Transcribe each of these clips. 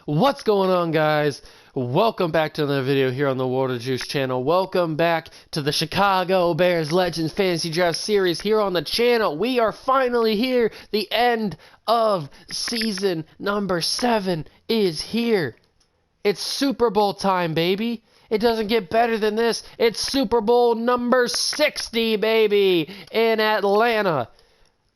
What's going on, guys? Welcome back to another video here on the Water Juice channel. Welcome back to the Chicago Bears Legends Fantasy Draft Series here on the channel. We are finally here. The end of season number 7 is here. It's Super Bowl time, baby. It doesn't get better than this. It's Super Bowl number 60, baby, in Atlanta.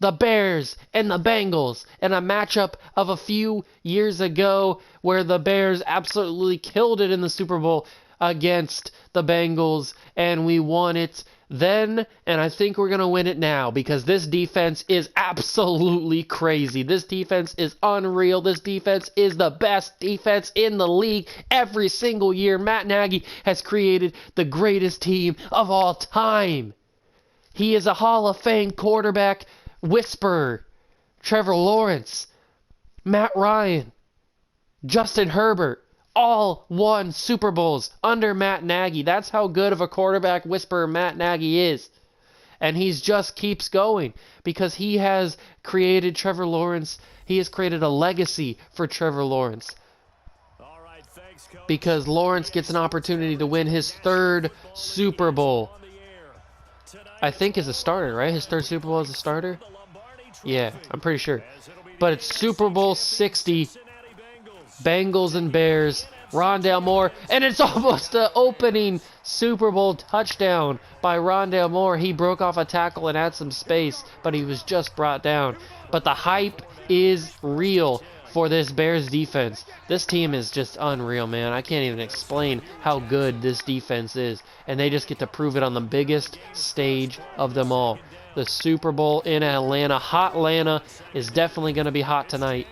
The Bears and the Bengals, and a matchup of a few years ago where the Bears absolutely killed it in the Super Bowl against the Bengals, and we won it then, and I think we're going to win it now because this defense is absolutely crazy. This defense is unreal. This defense is the best defense in the league every single year. Matt Nagy has created the greatest team of all time. He is a Hall of Fame quarterback whisperer. Trevor Lawrence, Matt Ryan, Justin Herbert, all won Super Bowls under Matt Nagy. That's how good of a quarterback whisperer Matt Nagy is. And he just keeps going because he has created Trevor Lawrence. He has created a legacy for Trevor Lawrence. Because Lawrence gets an opportunity to win his 3rd Super Bowl. I think as a starter, right? His 3rd Super Bowl as a starter? Yeah, I'm pretty sure. But it's Super Bowl 60, Bengals and Bears, Rondale Moore, and it's almost an opening Super Bowl touchdown by Rondale Moore. He broke off a tackle and had some space, but he was just brought down. But the hype is real for this Bears defense. This team is just unreal, man. I can't even explain how good this defense is. And they just get to prove it on the biggest stage of them all. The Super Bowl in Atlanta. Hot Atlanta is definitely going to be hot tonight.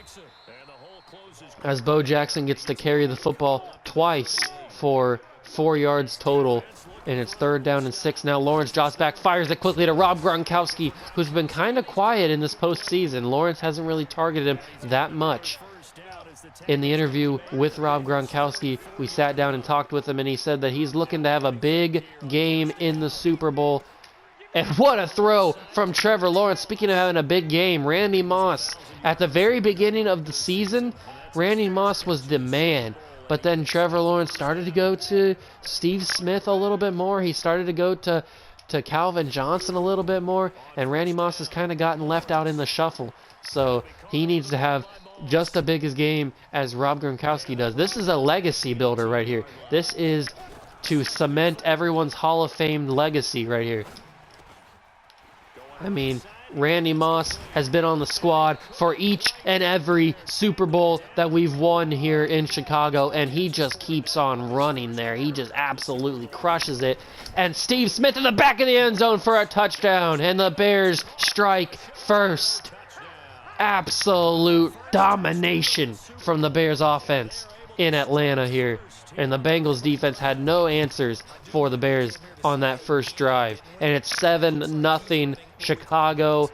As Bo Jackson gets to carry the football twice for 4 yards total. And it's 3rd down and 6 now. Lawrence drops back, fires it quickly to Rob Gronkowski, who's been kind of quiet in this postseason. Lawrence hasn't really targeted him that much. In the interview with Rob Gronkowski, we sat down and talked with him, and he said that he's looking to have a big game in the Super Bowl. And what a throw from Trevor Lawrence. Speaking of having a big game, Randy Moss. At the very beginning of the season, Randy Moss was the man. But then Trevor Lawrence started to go to Steve Smith a little bit more. He started to go to Calvin Johnson a little bit more. And Randy Moss has kind of gotten left out in the shuffle. So he needs to have just as big a game as Rob Gronkowski does. This is a legacy builder right here. This is to cement everyone's Hall of Fame legacy right here. I mean, Randy Moss has been on the squad for each and every Super Bowl that we've won here in Chicago, and he just keeps on running there. He just absolutely crushes it. And Steve Smith in the back of the end zone for a touchdown, and the Bears strike first. Absolute domination from the Bears offense in Atlanta here. And the Bengals defense had no answers for the Bears on that first drive. And it's 7-0 Chicago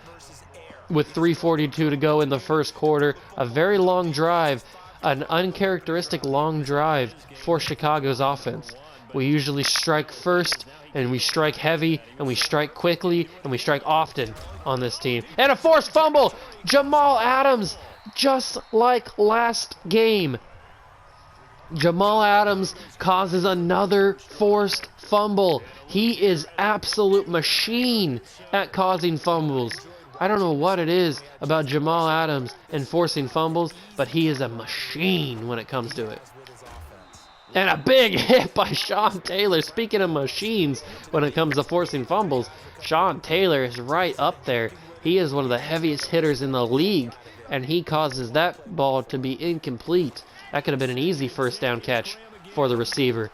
with 3:42 to go in the first quarter. A very long drive, an uncharacteristic long drive for Chicago's offense. We usually strike first, and we strike heavy, and we strike quickly, and we strike often on this team. And a forced fumble! Jamal Adams, just like last game. Jamal Adams causes another forced fumble. He is absolute machine at causing fumbles. I don't know what it is about Jamal Adams and forcing fumbles, but he is a machine when it comes to it. And a big hit by Sean Taylor. Speaking of machines when it comes to forcing fumbles, Sean Taylor is right up there. He is one of the heaviest hitters in the league, and he causes that ball to be incomplete. That could have been an easy first down catch for the receiver.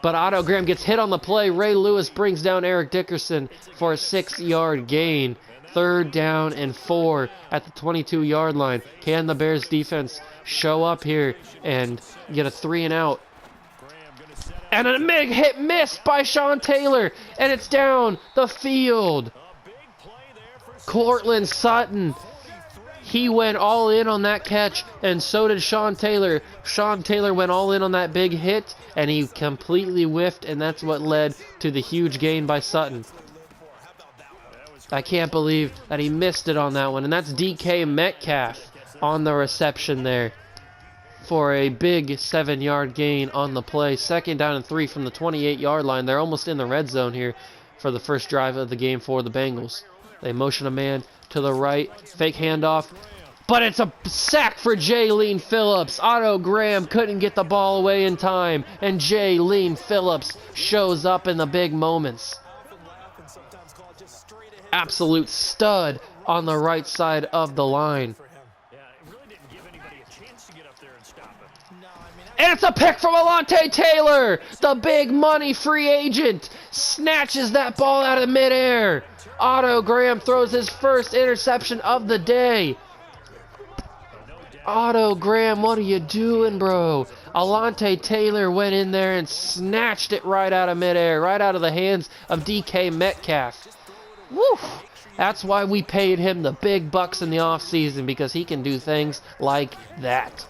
But Otto Graham gets hit on the play. Ray Lewis brings down Eric Dickerson for a 6-yard gain. 3rd down and 4 at the 22-yard line. Can the Bears defense show up here and get a 3-and-out? And a big hit missed by Sean Taylor. And it's down the field. Courtland Sutton. He went all in on that catch, and so did Sean Taylor. Sean Taylor went all in on that big hit, and he completely whiffed, and that's what led to the huge gain by Sutton. I can't believe that he missed it on that one, and that's DK Metcalf on the reception there for a big 7-yard gain on the play. 2nd down and 3 from the 28-yard line. They're almost in the red zone here for the first drive of the game for the Bengals. They motion a man to the right, fake handoff, but it's a sack for Jaylene Phillips. Otto Graham couldn't get the ball away in time, and Jaylene Phillips shows up in the big moments. Absolute stud on the right side of the line. And it's a pick from Alontae Taylor. The big money free agent snatches that ball out of midair. Otto Graham throws his first interception of the day. Otto Graham, what are you doing, bro? Alontae Taylor went in there and snatched it right out of midair, right out of the hands of DK Metcalf. Woo! That's why we paid him the big bucks in the offseason, because he can do things like that.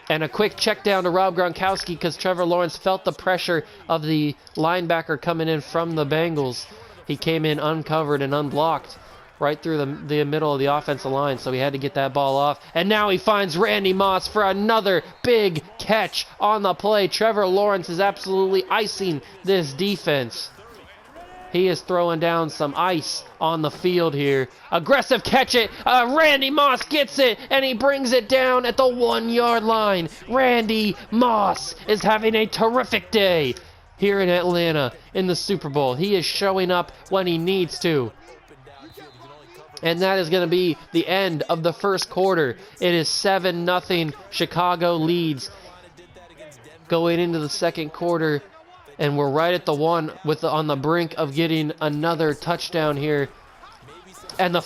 And a quick check down to Rob Gronkowski, because Trevor Lawrence felt the pressure of the linebacker coming in from the Bengals. He came in uncovered and unblocked right through the middle of the offensive line, so he had to get that ball off. And now he finds Randy Moss for another big catch on the play. Trevor Lawrence is absolutely icing this defense. He is throwing down some ice on the field here. Aggressive catch it. Randy Moss gets it, and he brings it down at the 1-yard line. Randy Moss is having a terrific day here in Atlanta in the Super Bowl. He is showing up when he needs to. And that is going to be the end of the first quarter. It is 7-0. Chicago leads going into the second quarter. And we're right at the one on the brink of getting another touchdown here. And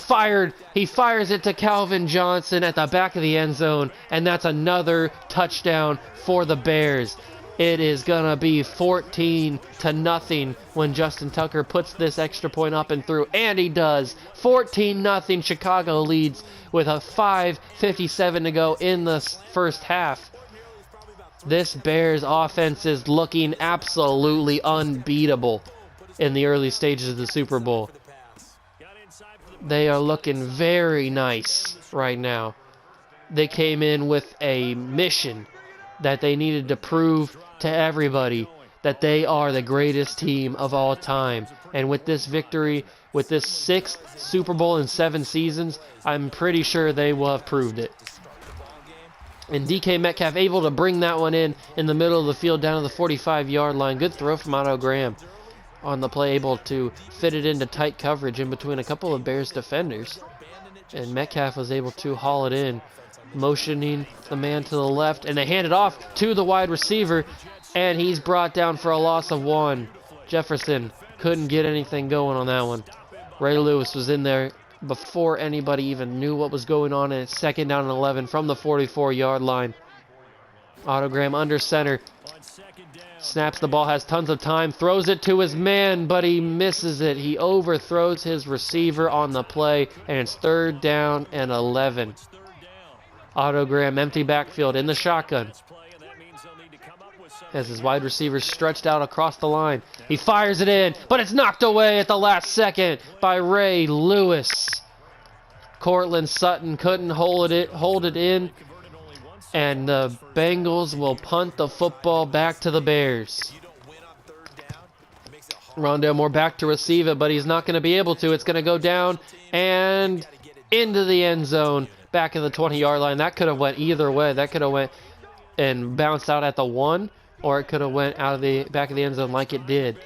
he fires it to Calvin Johnson at the back of the end zone. And that's another touchdown for the Bears. It is going to be 14-0 when Justin Tucker puts this extra point up and through. And he does. 14-0. Chicago leads with a 5:57 to go in the first half. This Bears offense is looking absolutely unbeatable in the early stages of the Super Bowl. They are looking very nice right now. They came in with a mission that they needed to prove to everybody that they are the greatest team of all time. And with this victory, with this 6th Super Bowl in 7 seasons, I'm pretty sure they will have proved it. And DK Metcalf able to bring that one in the middle of the field down to the 45-yard line. Good throw from Otto Graham on the play, able to fit it into tight coverage in between a couple of Bears defenders. And Metcalf was able to haul it in, motioning the man to the left, and they hand it off to the wide receiver, and he's brought down for a loss of 1. Jefferson couldn't get anything going on that one. Ray Lewis was in there before anybody even knew what was going on, and it's 2nd down and 11 from the 44-yard line. Otto Graham under center. Snaps the ball, has tons of time, throws it to his man, but he misses it. He overthrows his receiver on the play, and it's 3rd down and 11. Otto Graham, empty backfield in the shotgun. As his wide receiver stretched out across the line. He fires it in, but it's knocked away at the last second by Ray Lewis. Cortland Sutton couldn't hold it in, and the Bengals will punt the football back to the Bears. Rondale Moore back to receive it, but he's not going to be able to. It's going to go down and into the end zone, back of the 20-yard line. That could have went either way. That could have went and bounced out at the 1, or it could have went out of the back of the end zone like it did.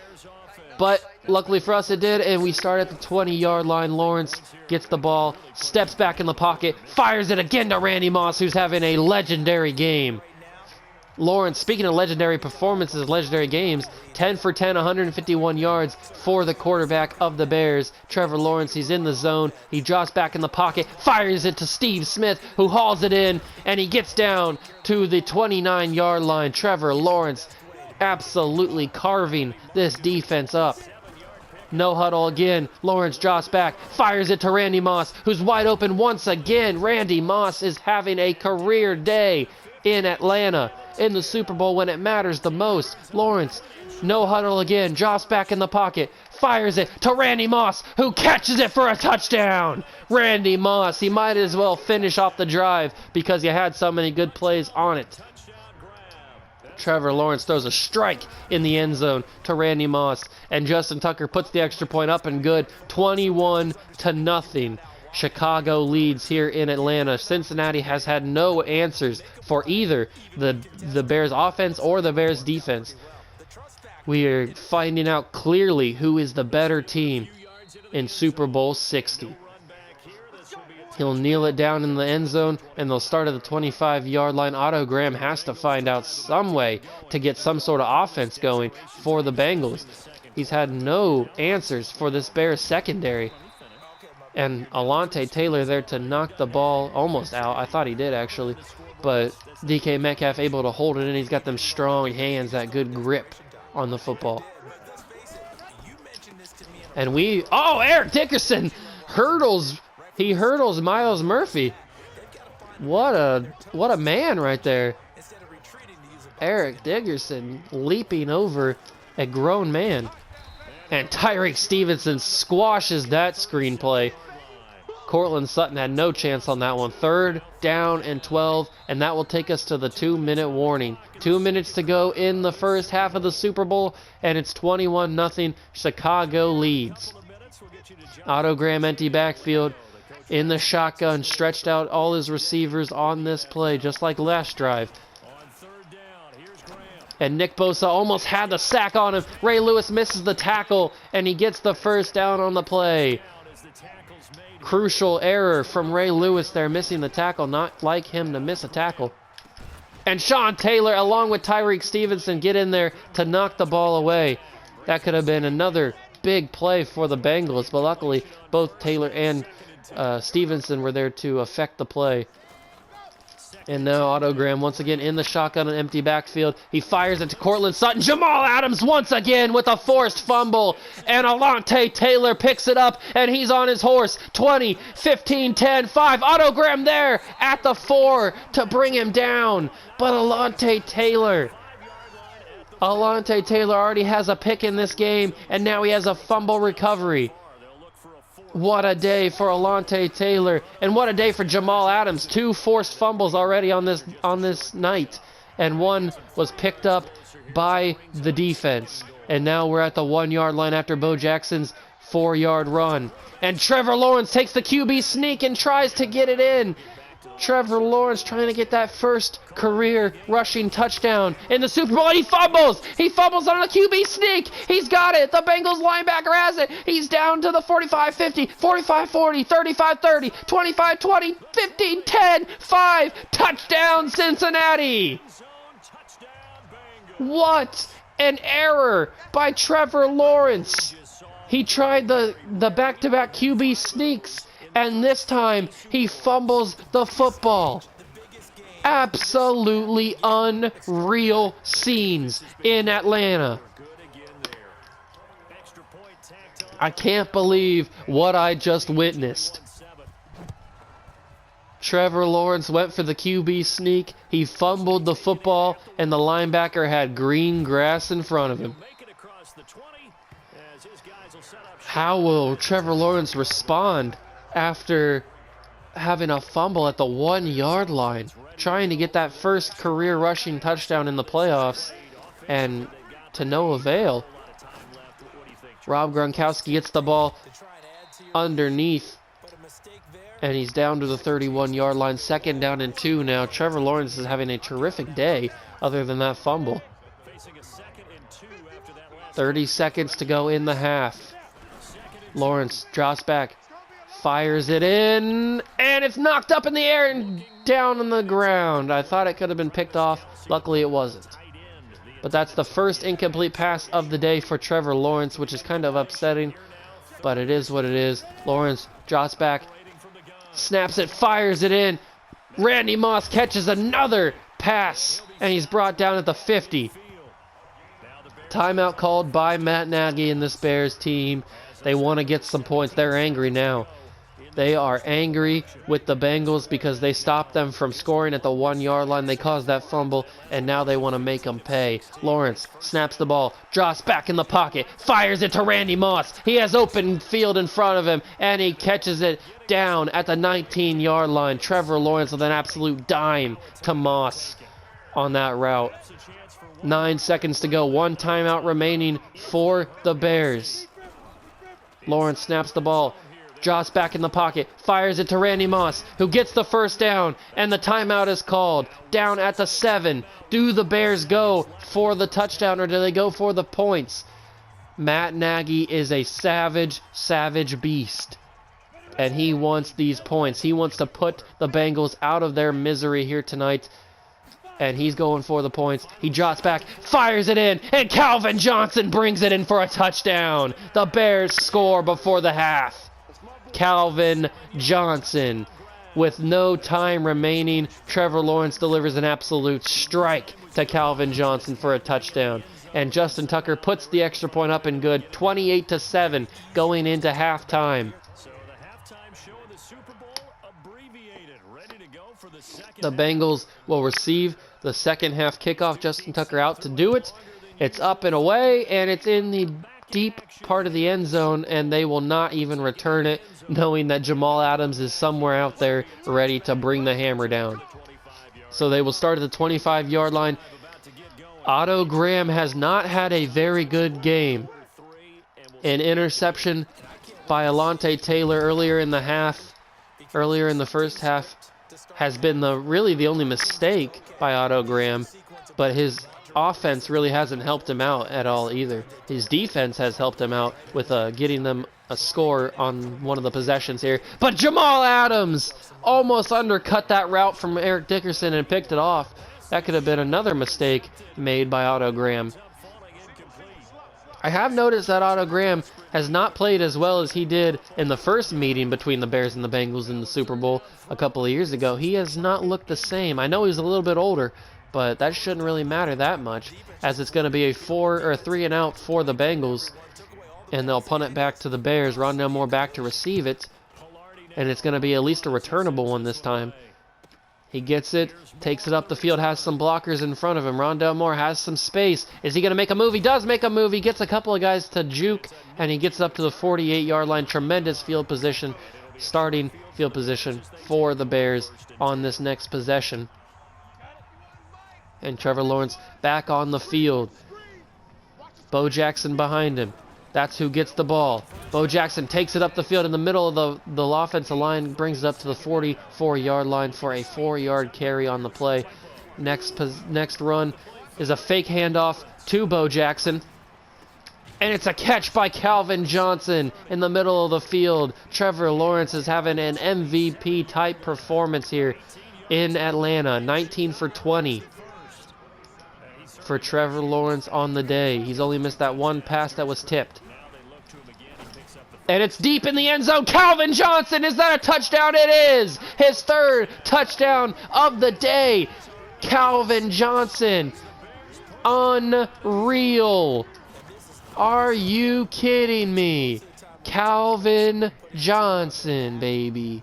But luckily for us, it did, and we start at the 20-yard line. Lawrence gets the ball, steps back in the pocket, fires it again to Randy Moss, who's having a legendary game. Lawrence, speaking of legendary performances, legendary games, 10 for 10, 151 yards for the quarterback of the Bears. Trevor Lawrence, he's in the zone. He drops back in the pocket, fires it to Steve Smith, who hauls it in, and he gets down to the 29-yard line. Trevor Lawrence absolutely carving this defense up. No huddle again. Lawrence drops back, fires it to Randy Moss, who's wide open once again. Randy Moss is having a career day in Atlanta in the Super Bowl when it matters the most. Lawrence, no huddle again, drops back in the pocket, fires it to Randy Moss, who catches it for a touchdown. Randy Moss, he might as well finish off the drive because you had so many good plays on it. Trevor Lawrence throws a strike in the end zone to Randy Moss, and Justin Tucker puts the extra point up and good. 21-0. Chicago leads here in Atlanta. Cincinnati has had no answers for either the Bears offense or the Bears defense. We are finding out clearly who is the better team in Super Bowl 60. He'll kneel it down in the end zone, and they'll start at the 25-yard line. Otto Graham has to find out some way to get some sort of offense going for the Bengals. He's had no answers for this Bears secondary. And Alontae Taylor there to knock the ball almost out. I thought he did, actually. But DK Metcalf able to hold it in. He's got them strong hands, that good grip on the football. And Eric Dickerson hurdles. He hurdles Miles Murphy. What a man right there. Eric Dickerson leaping over a grown man. And Tyreek Stevenson squashes that screenplay. Cortland Sutton had no chance on that one. 3rd down and 12, and that will take us to the 2-minute warning. 2 minutes to go in the first half of the Super Bowl, and it's 21-0. Chicago leads. Otto Graham empty backfield in the shotgun, stretched out all his receivers on this play, just like last drive. And Nick Bosa almost had the sack on him. Ray Lewis misses the tackle, and he gets the first down on the play. Crucial error from Ray Lewis there, missing the tackle. Not like him to miss a tackle. And Sean Taylor, along with Tyreek Stevenson, get in there to knock the ball away. That could have been another big play for the Bengals, but luckily both Taylor and Stevenson were there to affect the play. And now Otto Graham once again in the shotgun and empty backfield. He fires it to Cortland Sutton. Jamal Adams once again with a forced fumble. And Alontae Taylor picks it up, and he's on his horse. 20, 15, 10, 5. Otto Graham there at the 4 to bring him down. But Alontae Taylor already has a pick in this game, and now he has a fumble recovery. What a day for Alontae Taylor, and what a day for Jamal Adams. 2 forced fumbles already on this night, and one was picked up by the defense. And now we're at the 1-yard line after Bo Jackson's 4-yard run. And Trevor Lawrence takes the QB sneak and tries to get it in. Trevor Lawrence trying to get that first career rushing touchdown in the Super Bowl. And he fumbles. He fumbles on a QB sneak. He's got it. The Bengals linebacker has it. He's down to the 45-50, 45-40, 35-30, 25-20, 15-10, 5. Touchdown, Cincinnati. What an error by Trevor Lawrence. He tried the back-to-back QB sneaks, and this time he fumbles the football. Absolutely unreal scenes in Atlanta. I can't believe what I just witnessed. Trevor Lawrence went for the QB sneak. He fumbled the football, and the linebacker had green grass in front of him. How will Trevor Lawrence respond after having a fumble at the 1-yard line, trying to get that first career rushing touchdown in the playoffs, and to no avail? Rob Gronkowski gets the ball underneath, and he's down to the 31-yard line. 2nd down and 2 now. Trevor Lawrence is having a terrific day other than that fumble. 30 seconds to go in the half. Lawrence drops back, fires it in, and it's knocked up in the air and down on the ground. I thought it could have been picked off. Luckily it wasn't. But that's the first incomplete pass of the day for Trevor Lawrence, which is kind of upsetting, but it is what it is. Lawrence drops back, snaps it, fires it in. Randy Moss catches another pass, and he's brought down at the 50. Timeout called by Matt Nagy and this Bears team. They want to get some points. They're angry now. They are angry with the Bengals because they stopped them from scoring at the 1-yard line. They caused that fumble, and now they want to make them pay. Lawrence snaps the ball, drops back in the pocket, fires it to Randy Moss. He has open field in front of him, and he catches it down at the 19-yard line. Trevor Lawrence with an absolute dime to Moss on that route. 9 seconds to go. 1 timeout remaining for the Bears. Lawrence snaps the ball, drops back in the pocket, fires it to Randy Moss, who gets the first down, and the timeout is called. Down at the 7. Do the Bears go for the touchdown, or do they go for the points? Matt Nagy is a savage, savage beast, and he wants these points. He wants to put the Bengals out of their misery here tonight, and he's going for the points. He drops back, fires it in, and Calvin Johnson brings it in for a touchdown. The Bears score before the half. Calvin Johnson, with no time remaining, Trevor Lawrence delivers an absolute strike to Calvin Johnson for a touchdown. And Justin Tucker puts the extra point up and good, 28-7 going into halftime. The Bengals will receive the second half kickoff. Justin Tucker out to do it. It's up and away, and it's in the deep part of the end zone, and they will not even return it, knowing that Jamal Adams is somewhere out there ready to bring the hammer down. So they will start at the 25-yard line. Otto Graham has not had a very good game. An interception by Alontae Taylor earlier in the first half, has been really the only mistake by Otto Graham, but his offense really hasn't helped him out at all either. His defense has helped him out with getting them a score on one of the possessions here. But Jamal Adams almost undercut that route from Eric Dickerson and picked it off. That could have been another mistake made by Otto Graham. I have noticed that Otto Graham has not played as well as he did in the first meeting between the Bears and the Bengals in the Super Bowl a couple of years ago. He has not looked the same. I know he's a little bit older, but that shouldn't really matter that much, as it's going to be a 3 and out for the Bengals, and they'll punt it back to the Bears. Rondale Moore back to receive it, and it's going to be at least a returnable one this time. He gets it, takes it up the field, has some blockers in front of him. Rondale Moore has some space. Is he going to make a move? He does make a move. He gets a couple of guys to juke, and he gets up to the 48-yard line. Tremendous field position, starting field position for the Bears on this next possession. And Trevor Lawrence back on the field. Bo Jackson behind him. That's who gets the ball. Bo Jackson takes it up the field in the middle of the offensive line, brings it up to the 44-yard line for a 4-yard carry on the play. Next run is a fake handoff to Bo Jackson. And it's a catch by Calvin Johnson in the middle of the field. Trevor Lawrence is having an MVP-type performance here in Atlanta. 19 for 20. For Trevor Lawrence on the day. He's only missed that one pass that was tipped. And it's deep in the end zone. Calvin Johnson, is that a touchdown? It is! His third touchdown of the day. Calvin Johnson. Unreal. Are you kidding me? Calvin Johnson, baby.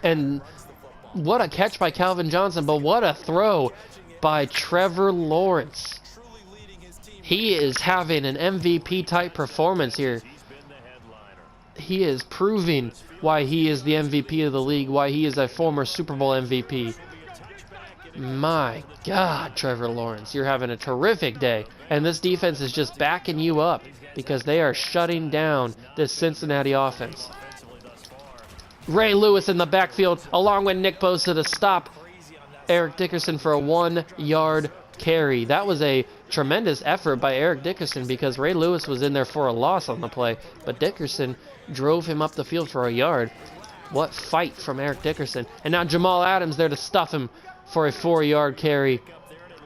And what a catch by Calvin Johnson, but what a throw by Trevor Lawrence. He is having an MVP-type performance here. He is proving why he is the MVP of the league, why he is a former Super Bowl MVP. My God, Trevor Lawrence, you're having a terrific day. And this defense is just backing you up because they are shutting down this Cincinnati offense. Ray Lewis in the backfield, along with Nick Bosa to stop Eric Dickerson for a 1-yard carry. That was a tremendous effort by Eric Dickerson because Ray Lewis was in there for a loss on the play, but Dickerson drove him up the field for a yard. What fight from Eric Dickerson. And now Jamal Adams there to stuff him for a 4-yard carry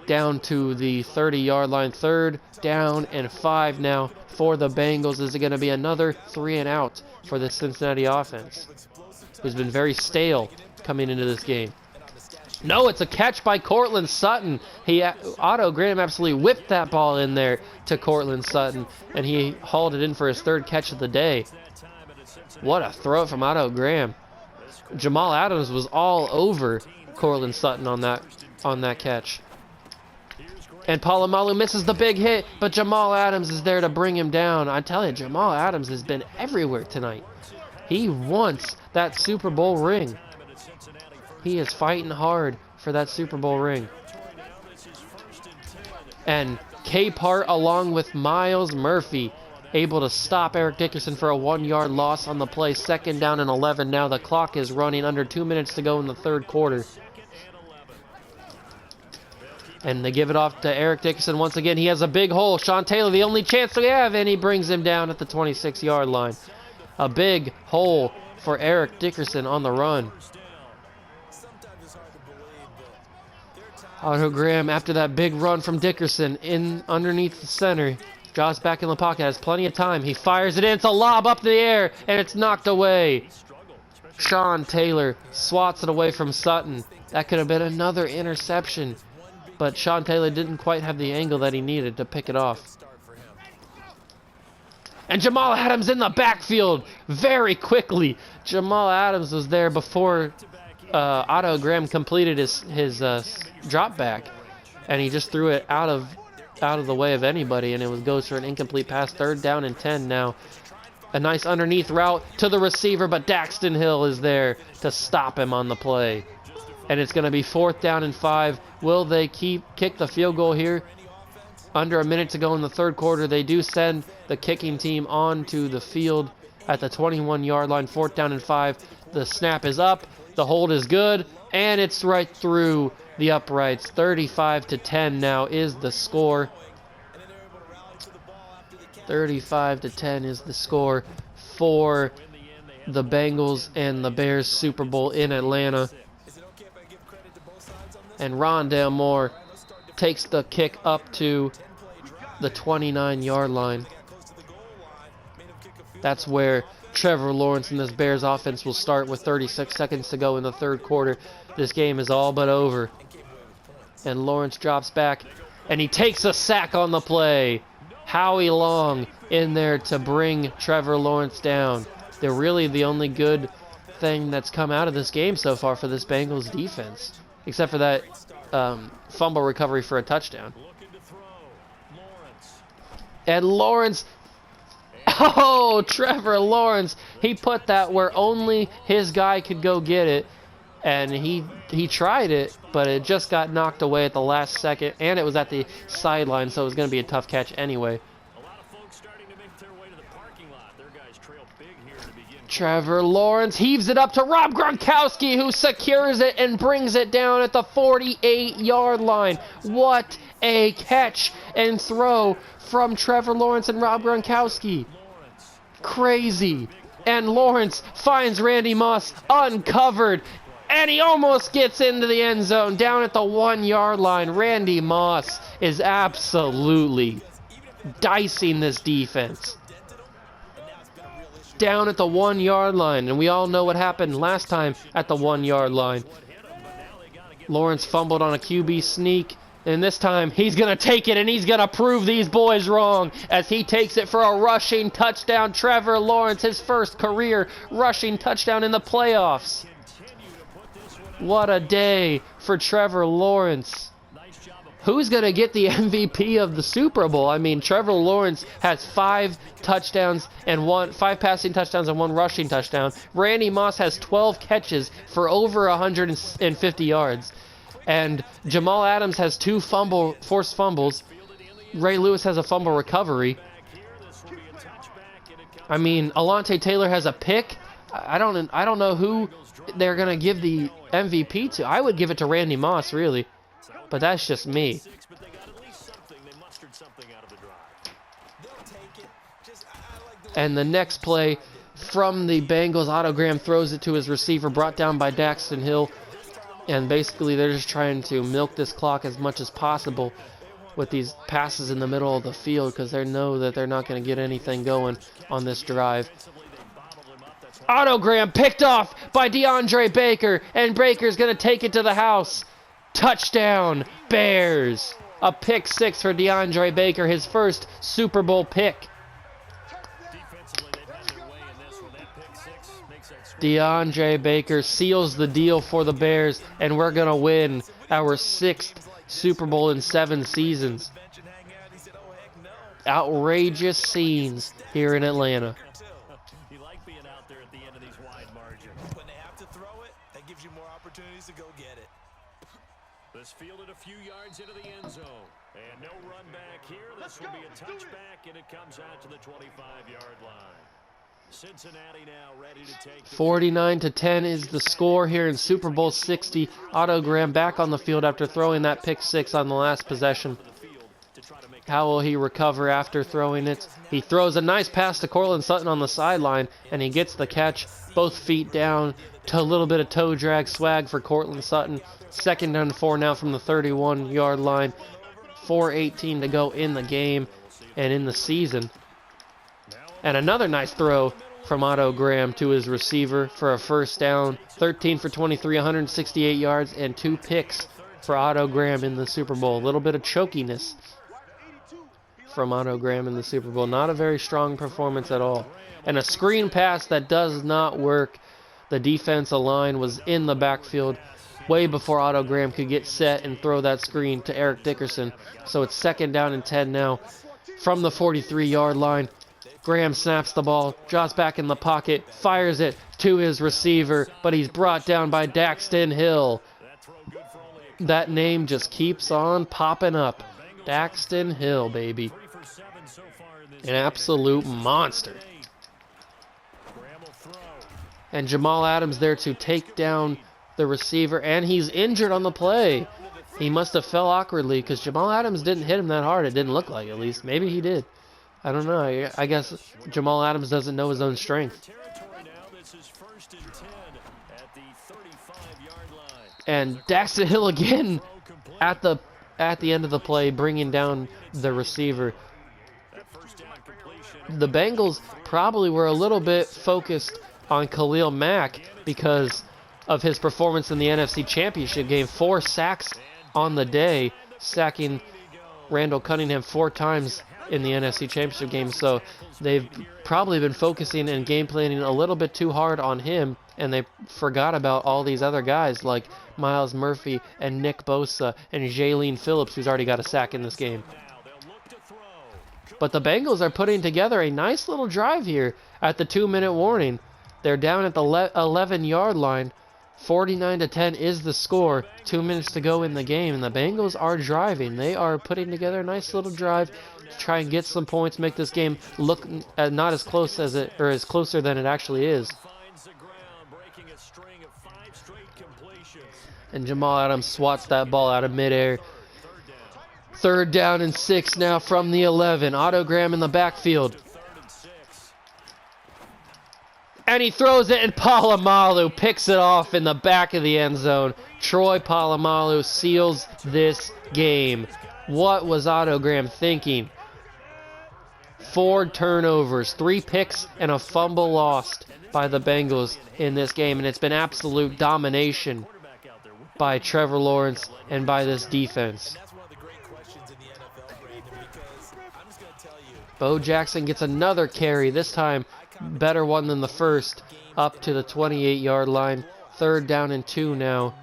down to the 30-yard line. 3rd down and 5 now for the Bengals. Is it going to be another 3 and out for the Cincinnati offense, who's been very stale coming into this game? No, it's a catch by Cortland Sutton. Otto Graham absolutely whipped that ball in there to Cortland Sutton, and he hauled it in for his 3rd catch of the day. What a throw from Otto Graham. Jamal Adams was all over Cortland Sutton on that catch. And Polamalu misses the big hit, but Jamal Adams is there to bring him down. I tell you, Jamal Adams has been everywhere tonight. He wants that Super Bowl ring. He is fighting hard for that Super Bowl ring. And Capehart, along with Miles Murphy, able to stop Eric Dickerson for a 1-yard loss on the play. 2nd down and 11 now. The clock is running, under 2 minutes to go in the 3rd quarter. And they give it off to Eric Dickerson once again. He has a big hole. Sean Taylor, the only chance they have, and he brings him down at the 26-yard line. A big hole for Eric Dickerson on the run. Otto Graham, after that big run from Dickerson, in underneath the center, drops back in the pocket, has plenty of time. He fires it in. It's a lob up in the air, and it's knocked away. Sean Taylor swats it away from Sutton. That could have been another interception, but Sean Taylor didn't quite have the angle that he needed to pick it off. And Jamal Adams in the backfield very quickly. Jamal Adams was there before Otto Graham completed his drop back, and he just threw it out of the way of anybody, and it goes for an incomplete pass. 3rd down and 10 now. A nice underneath route to the receiver, but Daxton Hill is there to stop him on the play. And it's going to be 4th down and 5. Will they kick the field goal here? Under a minute to go in the 3rd quarter. They do send the kicking team onto the field at the 21-yard line. 4th down and 5. The snap is up. The hold is good. And it's right through the uprights. 35-10 now is the score. 35-10 is the score for the Bengals and the Bears Super Bowl in Atlanta. And Rondale Moore takes the kick up to the 29-yard line. That's where Trevor Lawrence and this Bears offense will start with 36 seconds to go in the 3rd quarter. This game is all but over. And Lawrence drops back, and he takes a sack on the play. Howie Long in there to bring Trevor Lawrence down. They're really the only good thing that's come out of this game so far for this Bengals defense, except for that fumble recovery for a touchdown. And Lawrence, oh, Trevor Lawrence, he put that where only his guy could go get it. And he tried it, but it just got knocked away at the last second, and it was at the sideline, so it was going to be a tough catch anyway. Trevor Lawrence heaves it up to Rob Gronkowski, who secures it and brings it down at the 48-yard line. What a catch and throw from Trevor Lawrence and Rob Gronkowski. Crazy. And Lawrence finds Randy Moss uncovered, and he almost gets into the end zone down at the 1-yard line. Randy Moss is absolutely dicing this defense. Down at the 1-yard line, and we all know what happened last time at the 1-yard line. Lawrence fumbled on a QB sneak, and this time he's going to take it, and he's going to prove these boys wrong as he takes it for a rushing touchdown. Trevor Lawrence, his first career rushing touchdown in the playoffs. What a day for Trevor Lawrence. Who's going to get the MVP of the Super Bowl? I mean, Trevor Lawrence has 5 touchdowns and 5 passing touchdowns and 1 rushing touchdown. Randy Moss has 12 catches for over 150 yards. And Jamal Adams has 2 forced fumbles. Ray Lewis has a fumble recovery. I mean, Alontae Taylor has a pick. I don't know who they're going to give the MVP to. I would give it to Randy Moss, really. But that's just me. And the next play from the Bengals, Otto Graham throws it to his receiver, brought down by Daxton Hill. And basically they're just trying to milk this clock as much as possible with these passes in the middle of the field because they know that they're not going to get anything going on this drive. Otto Graham picked off by DeAndre Baker, and Baker's going to take it to the house. Touchdown, Bears. A pick 6 for DeAndre Baker, his first Super Bowl pick. DeAndre Baker seals the deal for the Bears, and we're going to win our 6th Super Bowl in 7 seasons. Outrageous scenes here in Atlanta. You like being out there at the end of these wide margins. When they have to throw it, that gives you more opportunities to go get it. This fielded a few yards into the end zone. And no run back here. This will be a touchback, and it comes out to the 25-yard line. Cincinnati now ready to take 49-10 is the score here in Super Bowl 60. Otto Graham back on the field after throwing that pick 6 on the last possession. How will he recover after throwing it? He throws a nice pass to Courtland Sutton on the sideline, and he gets the catch. Both feet down to a little bit of toe drag swag for Courtland Sutton. 2nd down and 4 now from the 31-yard line. 4:18 to go in the game and in the season. And another nice throw from Otto Graham to his receiver for a first down. 13 for 23, 168 yards, and 2 picks for Otto Graham in the Super Bowl. A little bit of chokiness from Otto Graham in the Super Bowl. Not a very strong performance at all. And a screen pass that does not work. The defensive line was in the backfield way before Otto Graham could get set and throw that screen to Eric Dickerson. So it's 2nd down and 10 now from the 43-yard line. Graham snaps the ball, drops back in the pocket, fires it to his receiver, but he's brought down by Daxton Hill. That name just keeps on popping up. Daxton Hill, baby. An absolute monster. And Jamal Adams there to take down the receiver, and he's injured on the play. He must have fell awkwardly because Jamal Adams didn't hit him that hard. It didn't look like, at least. Maybe he did. I don't know. I guess Jamal Adams doesn't know his own strength. And Daxton Hill again at the end of the play, bringing down the receiver. The Bengals probably were a little bit focused on Khalil Mack because of his performance in the NFC Championship game. 4 sacks on the day, sacking Randall Cunningham 4 times in the NFC Championship game. So they've probably been focusing and game planning a little bit too hard on him, and they forgot about all these other guys like Myles Murphy and Nick Bosa and Jaylene Phillips, who's already got a sack in this game. But the Bengals are putting together a nice little drive here at the 2-minute warning. They're down at the 11-yard line. 49-10 is the score. 2 minutes to go in the game, and the Bengals are driving. They are putting together a nice little drive to try and get some points, make this game look not as close as it, or as closer than it actually is. And Jamal Adams swats that ball out of midair. 3rd down and 6 now from the 11. Otto Graham in the backfield. And he throws it, and Polamalu picks it off in the back of the end zone. Troy Polamalu seals this game. What was Otto Graham thinking? 4 turnovers, 3 picks, and a fumble lost by the Bengals in this game. And it's been absolute domination by Trevor Lawrence and by this defense. Bo Jackson gets another carry, this time better one than the first, up to the 28-yard line. 3rd down and 2 now.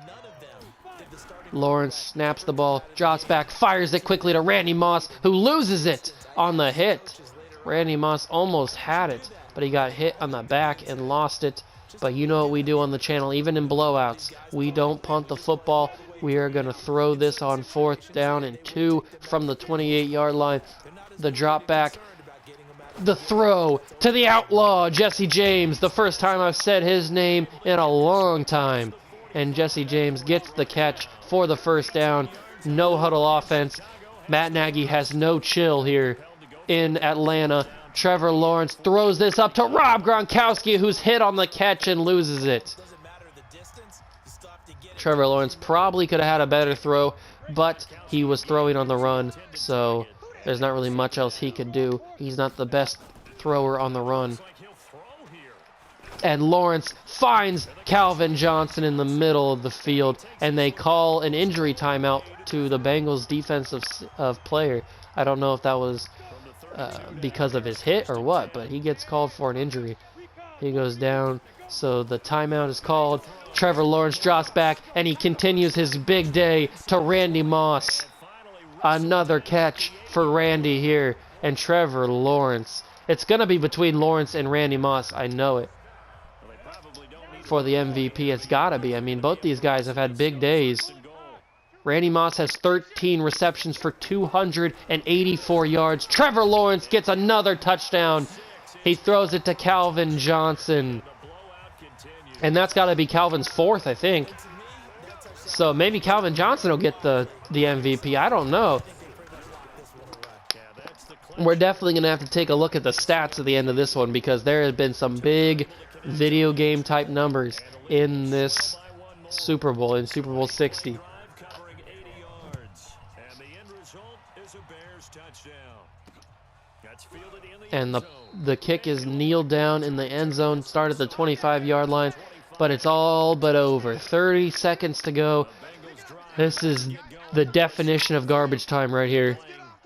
Lawrence snaps the ball, drops back, fires it quickly to Randy Moss, who loses it on the hit. Randy Moss almost had it, but he got hit on the back and lost it. But you know what we do on the channel, even in blowouts. We don't punt the football. We are going to throw this on 4th down and 2 from the 28-yard line. The drop back, the throw to the outlaw, Jesse James. The first time I've said his name in a long time. And Jesse James gets the catch for the first down. No huddle offense. Matt Nagy has no chill here in Atlanta. Trevor Lawrence throws this up to Rob Gronkowski, who's hit on the catch and loses it. Trevor Lawrence probably could have had a better throw, but he was throwing on the run, so there's not really much else he could do. He's not the best thrower on the run. And Lawrence finds Calvin Johnson in the middle of the field, and they call an injury timeout to the Bengals defensive player. I don't know if that was because of his hit or what, but he gets called for an injury. He goes down, So the timeout is called. Trevor Lawrence drops back, and he continues his big day to Randy Moss. Another catch for Randy here, and Trevor Lawrence. It's going to be between Lawrence and Randy Moss. I know it. For the MVP, it's got to be. I mean, both these guys have had big days. Randy Moss has 13 receptions for 284 yards. Trevor Lawrence gets another touchdown. He throws it to Calvin Johnson. And that's got to be Calvin's fourth, I think. So maybe Calvin Johnson will get the MVP. I don't know. We're definitely going to have to take a look at the stats at the end of this one, because there have been some big video game type numbers in this Super Bowl, in Super Bowl 60. And the kick is kneeled down in the end zone, start at the 25-yard line, but it's all but over. 30 seconds to go. This is the definition of garbage time right here.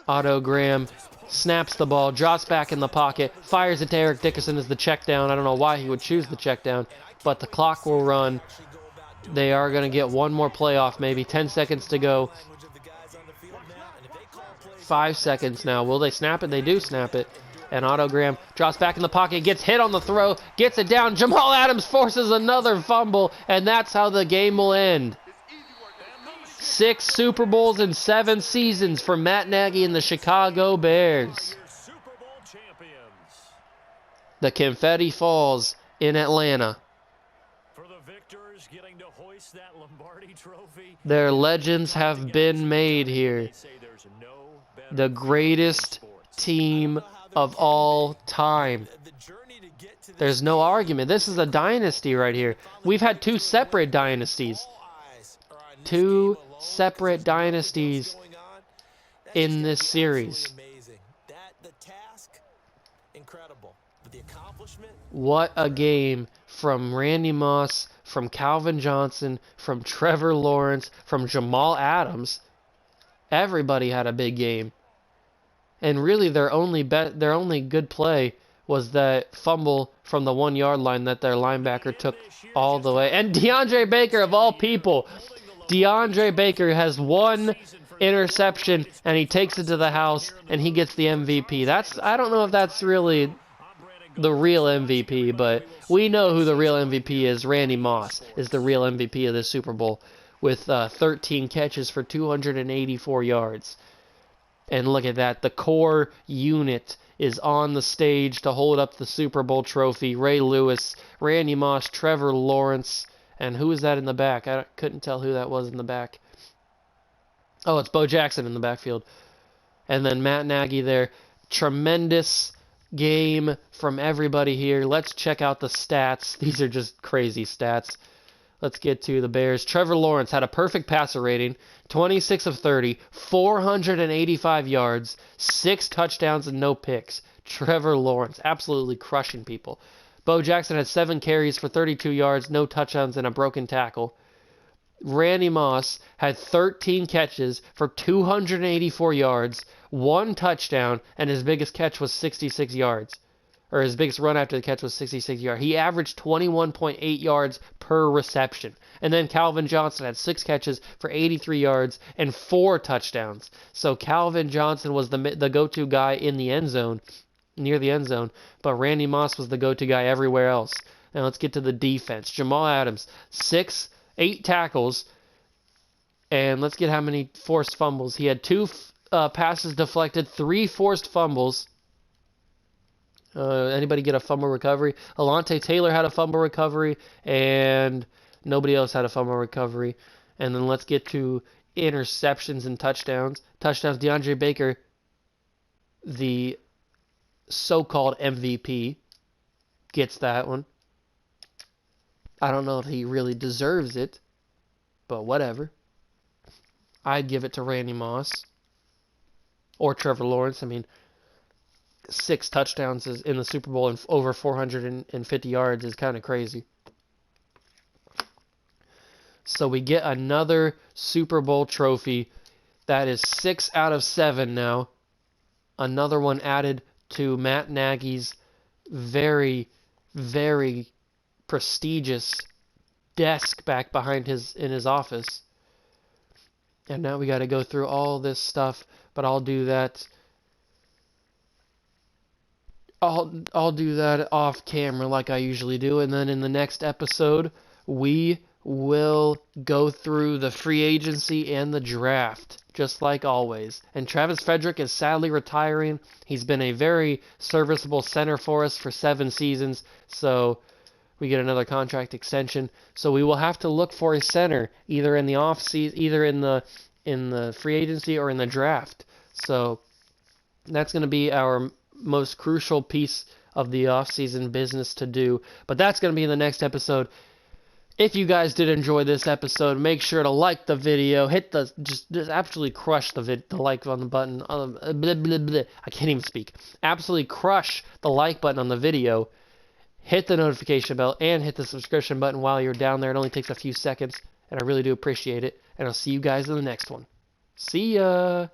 Otto Graham snaps the ball, drops back in the pocket, fires it to Eric Dickerson as the check down. I don't know why he would choose the check down, but the clock will run. They are going to get one more playoff, maybe 10 seconds to go. 5 seconds now. Will they snap it? They do snap it. And Otto Graham drops back in the pocket, gets hit on the throw, gets it down. Jamal Adams forces another fumble, and that's how the game will end. 6 Super Bowls in 7 seasons for Matt Nagy and the Chicago Bears. The confetti falls in Atlanta. Their legends have been made here. The greatest team of all time. There's no argument. This is a dynasty right here. We've had 2 separate dynasties. 2 separate dynasties in this series. What a game from Randy Moss, from Calvin Johnson, from Trevor Lawrence, from Jamal Adams. Everybody had a big game. And really their only good play was that fumble from the 1-yard line that their linebacker took all the way. And DeAndre Baker, of all people, DeAndre Baker has 1 interception, and he takes it to the house, and he gets the MVP. I don't know if that's really the real MVP, but we know who the real MVP is. Randy Moss is the real MVP of this Super Bowl with 13 catches for 284 yards. And look at that. The core unit is on the stage to hold up the Super Bowl trophy. Ray Lewis, Randy Moss, Trevor Lawrence. And who is that in the back? I couldn't tell who that was in the back. Oh, it's Bo Jackson in the backfield. And then Matt Nagy there. Tremendous game from everybody here. Let's check out the stats. These are just crazy stats. Let's get to the Bears. Trevor Lawrence had a perfect passer rating, 26 of 30, 485 yards, 6 touchdowns, and no picks. Trevor Lawrence absolutely crushing people. Bo Jackson had 7 carries for 32 yards, no touchdowns, and a broken tackle. Randy Moss had 13 catches for 284 yards, 1 touchdown, and his biggest catch was 66 yards. Or his biggest run after the catch was 66 yards. He averaged 21.8 yards per reception. And then Calvin Johnson had 6 catches for 83 yards and 4 touchdowns. So Calvin Johnson was the go-to guy in the end zone, near the end zone. But Randy Moss was the go-to guy everywhere else. Now let's get to the defense. Jamal Adams, 8 tackles. And let's get how many forced fumbles. He had 2 passes deflected, 3 forced fumbles. Anybody get a fumble recovery? Alontae Taylor had a fumble recovery, and nobody else had a fumble recovery. And then let's get to interceptions and touchdowns. Touchdowns, DeAndre Baker, the so-called MVP, gets that one. I don't know if he really deserves it, but whatever. I'd give it to Randy Moss or Trevor Lawrence. I mean, 6 touchdowns in the Super Bowl and over 450 yards is kind of crazy. So we get another Super Bowl trophy. That is 6 out of 7 now. Another one added to Matt Nagy's very, very prestigious desk back behind in his office. And now we got to go through all this stuff, but I'll do that. I'll do that off camera like I usually do, and then in the next episode we will go through the free agency and the draft, just like always. And Travis Frederick is sadly retiring. He's been a very serviceable center for us for 7 seasons, so we get another contract extension. So we will have to look for a center either in the off season, either in the free agency or in the draft. So that's going to be our most crucial piece of the off-season business to do. But that's going to be in the next episode. If you guys did enjoy this episode, make sure to like the video. Hit the just absolutely crush the like on the button. I can't even speak. Absolutely crush the like button on the video. Hit the notification bell and hit the subscription button while you're down there. It only takes a few seconds, and I really do appreciate it. And I'll see you guys in the next one. See ya.